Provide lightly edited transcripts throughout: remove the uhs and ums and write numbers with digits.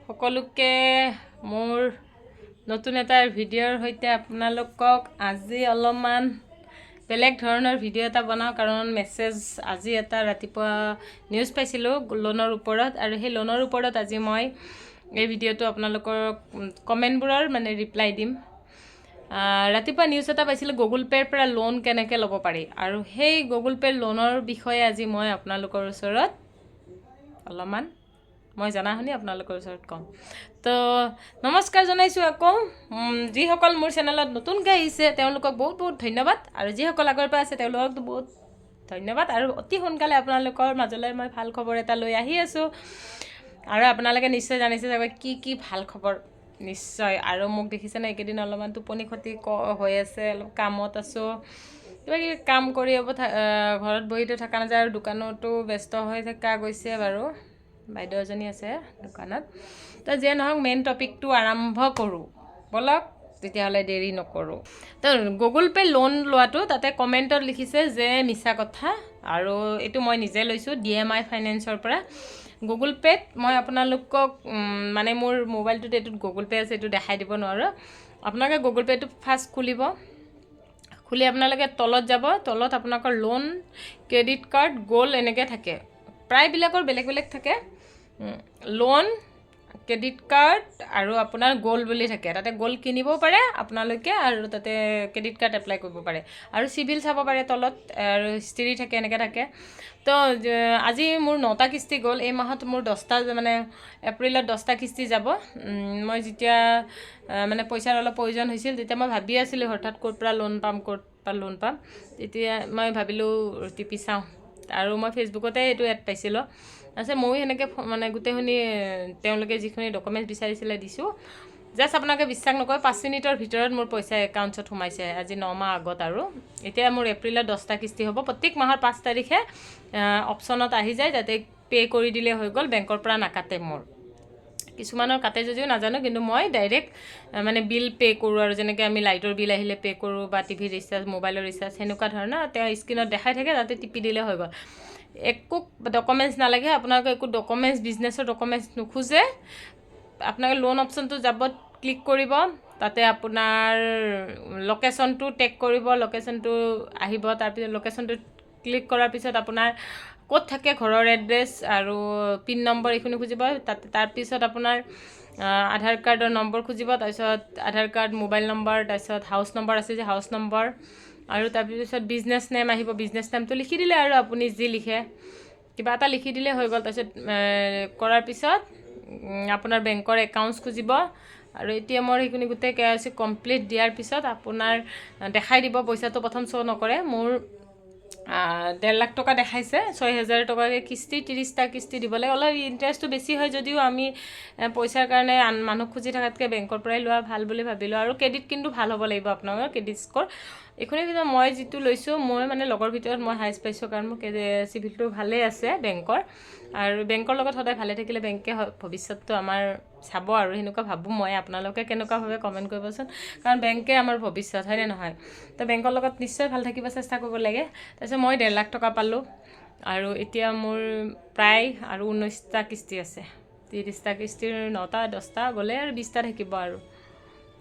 সকলোকে মোৰ নতুন এটা ভিডিঅ'ৰ সৈতে আপোনালোকক আজি অলপমান বেলেগ ধৰণৰ ভিডিঅ' এটা বনাওঁ কাৰণ মেছেজ আজি এটা ৰাতিপুৱা নিউজ পাইছিলোঁ লোনৰ ওপৰত আৰু সেই লোনৰ ওপৰত আজি মই এই ভিডিঅ'টো আপোনালোকৰ কমেণ্টবোৰৰ মানে ৰিপ্লাই দিম। ৰাতিপুৱা নিউজ এটা পাইছিলোঁ গুগল পে'ৰ পৰা লোন কেনেকৈ ল'ব পাৰি আৰু সেই গুগল পে'ৰ লোনৰ বিষয়ে আজি মই আপোনালোকৰ ওচৰত অলপমান মই জনা শুনি আপোনালোকৰ ওচৰত ক'ম। তো নমস্কাৰ জনাইছোঁ আকৌ যিসকল মোৰ চেনেলত নতুনকৈ আহিছে তেওঁলোকক বহুত বহুত ধন্যবাদ আৰু যিসকল আগৰ পৰা আছে তেওঁলোকক বহুত ধন্যবাদ আৰু অতি সোনকালে আপোনালোকৰ মাজলৈ মই ভাল খবৰ এটা লৈ আহি আছোঁ আৰু আপোনালোকে নিশ্চয় জানিছে চাগৈ কি ভাল খবৰ নিশ্চয়। আৰু মোক দেখিছেনে এইকেইদিন অলপমান টোপনি ক্ষতি হৈ আছে, অলপ কামত আছোঁ, কিবা কিবি কাম কৰি ঘৰত বহিতো থকা নাযায় আৰু দোকানতো ব্যস্ত হৈ থকা গৈছে বাৰু, বাইদেউ এজনী আছে দোকানত। তো যিয়ে নহওক মেইন টপিকটো আৰম্ভ কৰোঁ ব'লক, তেতিয়াহ'লে দেৰি নকৰোঁ। তো গুগল পে' লোন লোৱাটো তাতে কমেণ্টত লিখিছে যে মিছা কথা আৰু এইটো মই নিজে লৈছোঁ DMI ফাইনেন্সৰ পৰা। গুগল পে'ত মই আপোনালোকক মানে মোৰ মোবাইলটোত এইটোত গুগল পে' আছে, এইটো দেখাই দিব নোৱাৰোঁ। আপোনালোকে গুগল পে'টো ফাৰ্ষ্ট খুলি আপোনালোকে তলত যাব, তলত আপোনালোকৰ লোন, ক্ৰেডিট কাৰ্ড, গ'ল্ড এনেকৈ থাকে, প্ৰায়বিলাকৰ বেলেগ বেলেগ থাকে। লোন, ক্ৰেডিট কাৰ্ড আৰু আপোনাৰ গ'ল্ড বুলি থাকে, তাতে গ'ল্ড কিনিবও পাৰে আপোনালোকে আৰু তাতে ক্ৰেডিট কাৰ্ড এপ্লাই কৰিব পাৰে আৰু চিভিল চাব পাৰে তলত আৰু হিষ্ট্ৰী থাকে, এনেকৈ থাকে। তো আজি মোৰ 9টা কিস্তি গ'ল, এই মাহত মোৰ 10টা মানে এপ্ৰিলত 10টা কিস্তি যাব। মই যেতিয়া মানে পইচাৰ অলপ প্ৰয়োজন হৈছিল তেতিয়া মই ভাবি আছিলোঁ হঠাৎ ক'ৰ পৰা লোন পাম, তেতিয়া মই ভাবিলোঁ টিপি চাওঁ আৰু মই ফেচবুকতে এইটো এড পাইছিলোঁ। তাৰপিছত ময়ো সেনেকৈ মানে গোটেইখিনি তেওঁলোকে যিখিনি ডকুমেণ্টছ বিচাৰিছিলে দিছোঁ। জাষ্ট আপোনালোকে বিশ্বাস নকৰে 5 মিনিটৰ ভিতৰত মোৰ পইচা একাউণ্টছত সোমাইছে, আজি 9 মাহ আগত। আৰু এতিয়া মোৰ এপ্ৰিলত 10টা কিস্তি হ'ব, প্ৰত্যেক মাহৰ 5 তাৰিখে অপশ্যনত আহি যায়, তাতে পে' কৰি দিলে হৈ গ'ল, বেংকৰ পৰা নাকাটে মোৰ। কিছুমানৰ কাটে যদিও নাজানো, কিন্তু মই ডাইৰেক্ট মানে বিল পে' কৰোঁ আৰু যেনেকৈ আমি লাইটৰ বিল আহিলে পে' কৰোঁ বা টিভি ৰিচাৰ্জ, মোবাইলৰ ৰিচাৰ্জ, সেনেকুৱা ধৰণৰ তেওঁ স্ক্ৰীণত দেখাই থাকে, তাতে টিপি দিলে হৈ গ'ল। একো ডকুমেণ্টছ নালাগে, আপোনালোকে একো ডকুমেণ্টছ, বিজনেছৰ ডকুমেণ্টছ নোখোজে। আপোনালোকে লোন অপশ্যনটো যাব, ক্লিক কৰিব, তাতে আপোনাৰ লোকেশ্যনটো টেগ কৰিব, লোকেশ্যনটো আহিব, তাৰপিছত লোকেশ্যনটো ক্লিক কৰাৰ পিছত আপোনাৰ ক'ত থাকে ঘৰৰ এড্ৰেছ আৰু পিন নম্বৰ এইখিনি খুজিব, তাৰপিছত আপোনাৰ আধাৰ কাৰ্ডৰ নম্বৰ খুজিব, তাৰপিছত আধাৰ কাৰ্ড, মোবাইল নম্বৰ, তাৰপিছত হাউচ নম্বৰ আছে যে হাউচ নম্বৰ, আৰু তাৰপিছত বিজনেছ নেম আহিব, বিজনেছ নেমটো লিখি দিলে আৰু আপুনি যি লিখে কিবা এটা লিখি দিলে হৈ গ'ল। তাৰপিছত কৰাৰ পিছত আপোনাৰ বেংকৰ একাউণ্টছ খুজিব আৰু ATMৰ সেইখিনি গোটেই KYC কমপ্লিট দিয়াৰ পিছত আপোনাৰ দেখাই দিব, পইচাটো প্ৰথম শ্ব' নকৰে। মোৰ 1.5 লাখ টকা দেখাইছে, 6,000 টকাকৈ কিস্তি, 30টা কিস্তি দিব লাগে। অলপ ইণ্টাৰেষ্টটো বেছি হয় যদিও আমি পইচাৰ কাৰণে মানুহ খুজি থকাতকৈ বেংকৰ পৰাই লোৱা ভাল বুলি ভাবিলোঁ। আৰু ক্ৰেডিট কিন্তু ভাল হ'ব লাগিব আপোনালোকৰ, ক্ৰেডিট স্ক'ৰ। এইখিনিৰ ভিতৰত মই যিটো লৈছোঁ, মই মানে লগৰ ভিতৰত মই হাইষ্ট পাইছোঁ কাৰণ মোৰ চিভিলটো ভালেই আছে বেংকৰ, আৰু বেংকৰ লগত সদায় ভালে থাকিলে বেংকে ভৱিষ্যতটো আমাৰ চাব আৰু সেনেকুৱা ভাবোঁ মই। আপোনালোকে কেনেকুৱা ভাবে কমেণ্ট কৰিবচোন, কাৰণ বেংকে আমাৰ ভৱিষ্যত, হয়নে নহয়? তো বেংকৰ লগত নিশ্চয় ভাল থাকিব চেষ্টা কৰিব লাগে। তাৰপিছত মই 1.5 লাখ টকা পালোঁ আৰু এতিয়া মোৰ প্ৰায় আৰু 19টা কিস্তি আছে। 30টা কিস্তিৰ 9টা 10টা গ'লে আৰু 20টা থাকিব আৰু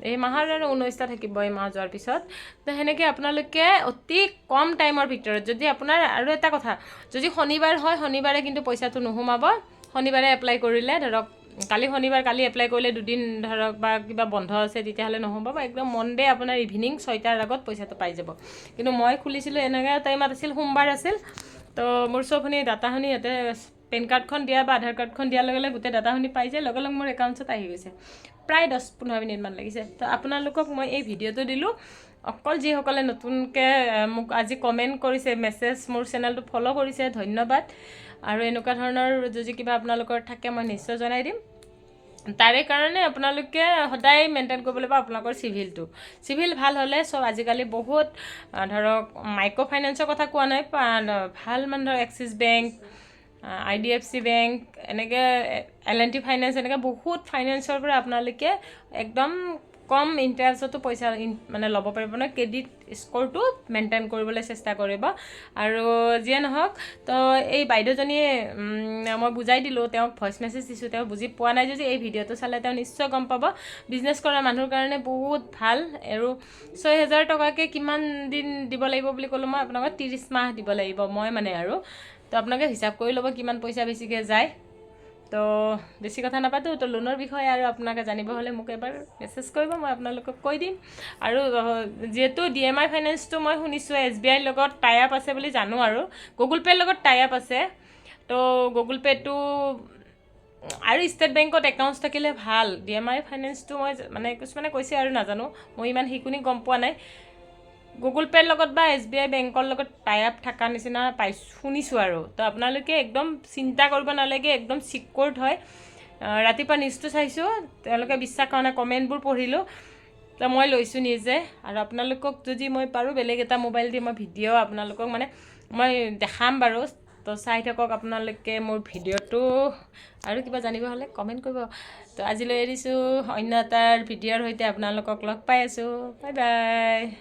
এই মাহৰ আৰু 19টা থাকিব এই মাহ যোৱাৰ পিছত। তো সেনেকৈ আপোনালোকে অতি কম টাইমৰ ভিতৰত, যদি আপোনাৰ আৰু এটা কথা, যদি শনিবাৰ হয় শনিবাৰে কিন্তু পইচাটো নোসোমাব। শনিবাৰে এপ্লাই কৰিলে, ধৰক কালি শনিবাৰ, কালি এপ্লাই কৰিলে 2 দিন ধৰক বা কিবা বন্ধ আছে তেতিয়াহ'লে নহ'ব, একদম মনডে আপোনাৰ ইভিনিং 6টাৰ আগত পইচাটো পাই যাব। কিন্তু মই খুলিছিলোঁ এনেকুৱা টাইমত আছিল, সোমবাৰ আছিল। তো মোৰ চবখিনি ডাটাখিনি ইয়াতে পেন কাৰ্ডখন দিয়া বা আধাৰ কাৰ্ডখন দিয়াৰ লগে লগে গোটেই ডাটাখিনি পাই যায়, লগে লগে মোৰ একাউণ্টছত আহি গৈছে। প্ৰায় 10-15 মিনিটমান লাগিছে। তো আপোনালোকক মই এই ভিডিঅ'টো দিলোঁ অকল যিসকলে নতুনকৈ মোক আজি কমেণ্ট কৰিছে, মেছেজ, মোৰ চেনেলটো ফ'ল' কৰিছে, ধন্যবাদ। আৰু এনেকুৱা ধৰণৰ যদি কিবা আপোনালোকৰ থাকে মই নিশ্চয় জনাই দিম। তাৰে কাৰণে আপোনালোকে সদায় মেইনটেইন কৰিব লাগিব আপোনালোকৰ চিভিল ভাল হ'লে চব। আজিকালি বহুত ধৰক মাইক্ৰ' ফাইনেন্সৰ কথা কোৱা নাই, ভাল মানে ধৰক এক্সিছ বেংক, IDFC বেংক, এনেকৈ L&T ফাইনেন্স, এনেকৈ বহুত ফাইনেন্সৰ পৰা আপোনালোকে একদম কম ইণ্টাৰেষ্টতো পইচা মানে ল'ব পাৰিব নহয়, ক্ৰেডিট স্ক'ৰটো মেইনটেইন কৰিবলৈ চেষ্টা কৰিব। আৰু যিয়ে নহওক তো এই বাইদেউজনীয়ে মই বুজাই দিলোঁ, তেওঁক ভইচ মেছেজ দিছোঁ, তেওঁ বুজি পোৱা নাই যদি এই ভিডিঅ'টো চালে তেওঁ নিশ্চয় গম পাব। বিজনেছ কৰা মানুহৰ কাৰণে বহুত ভাল। আৰু 6,000 টকাকৈ কিমান দিন দিব লাগিব বুলি ক'লোঁ মই আপোনালোকক, 30 মাহ দিব লাগিব মই মানে আৰু। তো আপোনালোকে হিচাপ কৰি ল'ব কিমান পইচা বেছিকৈ যায়। তো বেছি কথা নাপাতোঁ, তো লোনৰ বিষয়ে আৰু আপোনালোকে জানিব হ'লে মোক এবাৰ মেছেজ কৰিব, মই আপোনালোকক কৈ দিম। আৰু যিহেতু DMI ফাইনেন্সটো মই শুনিছোঁ SBIৰ লগত টাই আপ আছে বুলি জানো, আৰু গুগল পে'ৰ লগত টাই আপ আছে। তো গুগল পে'টো আৰু ষ্টেট বেংকত একাউণ্টছ থাকিলে ভাল। DMI ফাইনেন্সটো মই মানে কিছুমানে কৈছে আৰু নাজানো, মই ইমান সেইখিনি গম পোৱা নাই। গুগল পে'ৰ লগত বা SBI বেংকৰ লগত টাই আপ থকা নিচিনা শুনিছোঁ আৰু। তো আপোনালোকে একদম চিন্তা কৰিব নালাগে, একদম ছিকিউৰ্ড হয়। ৰাতিপুৱা নিউজটো চাইছোঁ, তেওঁলোকে বিশ্বাস কৰা নাই, কমেণ্টবোৰ পঢ়িলোঁ, তো মই লৈছোঁ নিজে। আৰু আপোনালোকক যদি মই পাৰোঁ বেলেগ এটা মোবাইল দি মই ভিডিঅ' আপোনালোকক মানে মই দেখাম বাৰু। তো চাই থাকক আপোনালোকে মোৰ ভিডিঅ'টো। আৰু কিবা জানিব হ'লে কমেণ্ট কৰিব। তো আজিলৈ এৰিছোঁ, অন্য এটাৰ ভিডিঅ'ৰ সৈতে আপোনালোকক লগ পাই আছোঁ। Bye bye.